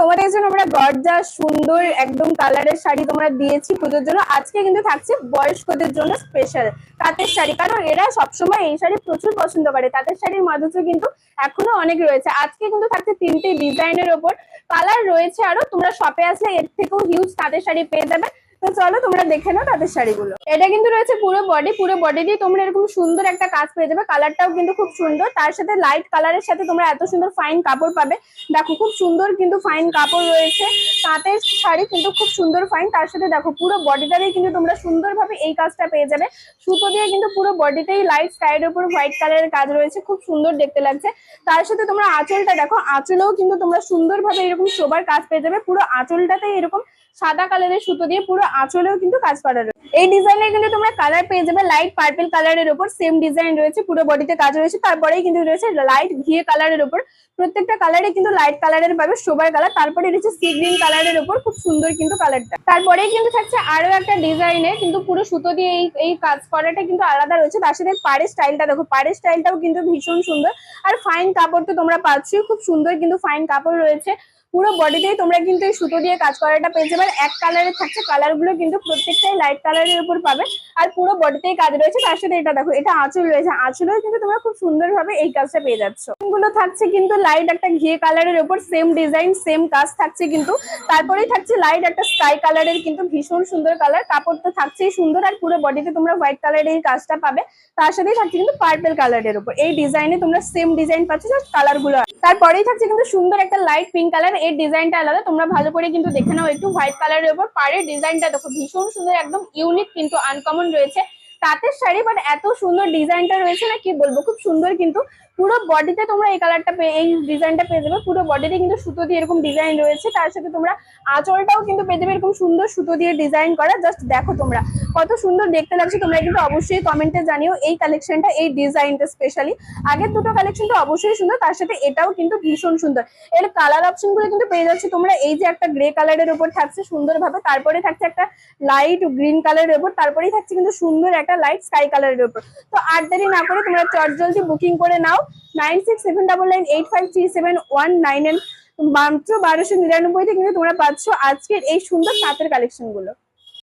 তোমাদের জন্য আমরা গর্জাস সুন্দর একদম কালারের শাড়ি তোমরা দিয়েছি পুজোর জন্য। আজকে কিন্তু থাকছে বয়স্কদের জন্য স্পেশাল তাঁতের শাড়ি, কারণ এরা সবসময় এই শাড়ি প্রচুর পছন্দ করে। তাঁতের শাড়ির মাধুর্য কিন্তু এখনো অনেক রয়েছে। আজকে কিন্তু থাকছে 3টে ডিজাইনের ওপর, কালার রয়েছে আরো, তোমরা শপে আসলে এর থেকেও হিউজ তাঁতের শাড়ি পেয়ে যাবে। তো চলো তোমরা দেখে নাও তাঁতের শাড়িগুলো। এটা কিন্তু রয়েছে পুরো বডি দিয়ে তোমরা এরকম সুন্দর একটা কাজ পেয়ে যাবে। কালারটাও কিন্তু খুব সুন্দর, তার সাথে লাইট কালারের সাথে তোমরা এত সুন্দর ফাইন কাপড় পাবে। দেখো খুব সুন্দর কিন্তু ফাইন কাপড় রয়েছে। তাঁতের শাড়ি কিন্তু খুব সুন্দর ফাইন, তার সাথে দেখো পুরো বডিটাতে কিন্তু তোমরা সুন্দরভাবে এই কাজটা পেয়ে যাবে। সুতো দিয়ে কিন্তু পুরো বডিতেই লাইট স্কাইয়ের উপর হোয়াইট কালারের কাজ রয়েছে, খুব সুন্দর দেখতে লাগছে। তার সাথে তোমরা আঁচলটা দেখো, আঁচলেও কিন্তু তোমরা সুন্দরভাবে এরকম শোবার কাজ পেয়ে যাবে। পুরো আঁচলটাতে এরকম সাদা কালারের সুতো দিয়ে পুরো আঁচলেও কিন্তু কাজ করা রয়েছে। এই ডিজাইনের কিন্তু তোমরা কালার পেয়ে যাবে লাইট পার্পল কালারের উপর, সেম ডিজাইন রয়েছে, পুরো বডিতে কাজ রয়েছে। তারপরেই কিন্তু রয়েছে লাইট ঘিয়ে কালারের উপর, প্রত্যেকটা কালারে কিন্তু লাইট কালারের পাবে সোবার কালার। তারপরে রয়েছে সি গ্রিন কালারের উপর, খুব সুন্দর কিন্তু কালারটা। তারপরেই কিন্তু থাকছে আরো একটা ডিজাইনের, কিন্তু পুরো সুতো দিয়ে এই কাজ করাটা কিন্তু আলাদা রয়েছে। তার সাথে পাড়ের স্টাইলটা দেখো, পাড়ের স্টাইলটাও কিন্তু ভীষণ সুন্দর। আর ফাইন কাপড় তো তোমরা পাচ্ছই, খুব সুন্দর কিন্তু ফাইন কাপড় রয়েছে। পুরো বডিতেই তোমরা কিন্তু এই সুতো দিয়ে কাজ করাটা পেয়ে যাবে। এক কালারের থাকছে, কালার গুলো কিন্তু প্রত্যেকটাই লাইট কালারের উপর পাবে। আর পুরো বডিতেই কাজ রয়েছে। তার সাথে এটা দেখো, এটা আঁচল রয়েছে, আঁচলেও কিন্তু তোমরা খুব সুন্দরভাবে এই কাজটা পেয়ে যাচ্ছ। গুলো থাকছে কিন্তু লাইট একটা ঘিয়ে কালারের উপর, সেম ডিজাইন সেম কাজ থাকছে কিন্তু। তারপরেই থাকছে লাইট একটা স্কাই কালারের, কিন্তু ভীষণ সুন্দর কালার। কাপড় তো থাকছেই সুন্দর, আর পুরো বডিতে তোমরা হোয়াইট কালারের এই কাজটা পাবে। তার সাথেই থাকছে কিন্তু পার্পল কালারের উপর। এই ডিজাইনে তোমরা সেম ডিজাইন পাচ্ছ, জাস্ট কালার গুলো। তারপরেই থাকছে কিন্তু সুন্দর একটা লাইট পিঙ্ক কালার, এর ডিজাইনটা আলাদা, তোমরা ভালো করে কিন্তু দেখে নাও একটু। হোয়াইট কালারের উপর পাড়ের ডিজাইনটা দেখো, ভীষণ সুন্দর, একদম ইউনিক কিন্তু আনকমন রয়েছে। তাঁতের শাড়ি বাট এত সুন্দর ডিজাইনটা রয়েছে না কি বলবো, খুব সুন্দর কিন্তু। পুরো বডিতে তোমরা এই কালারটা এই ডিজাইনটা পেয়ে যাবে। পুরো বডিতে কিন্তু সুতো দিয়ে এরকম ডিজাইন রয়েছে। তার সাথে তোমরা আঁচলটাও কিন্তু পেয়ে যাবে এরকম সুন্দর সুতো দিয়ে ডিজাইন করা। জাস্ট দেখো তোমরা কত সুন্দর দেখতে লাগছে। তোমরা কিন্তু অবশ্যই কমেন্টে জানিও এই কালেকশনটা, এই ডিজাইনটা স্পেশালি। আগের দুটো কালেকশন তো অবশ্যই সুন্দর, তার সাথে এটাও কিন্তু ভীষণ সুন্দর। এর কালার অপশন গুলো কিন্তু পেয়ে যাচ্ছে তোমরা। এই যে একটা গ্রে কালারের উপর থাকছে সুন্দরভাবে, তারপরে থাকছে একটা লাইট গ্রিন কালারের উপর, তারপরেই থাকছে কিন্তু সুন্দর একটা লাইট স্কাই কালারের উপর। তো আর দেরি না করে তোমরা চটজলদি বুকিং করে নাও 967998537199 মাত্র 1299 থেকে কিন্তু তোমরা পাচ্ছ আজকের এই সুন্দর তাঁতের কালেকশন গুলো।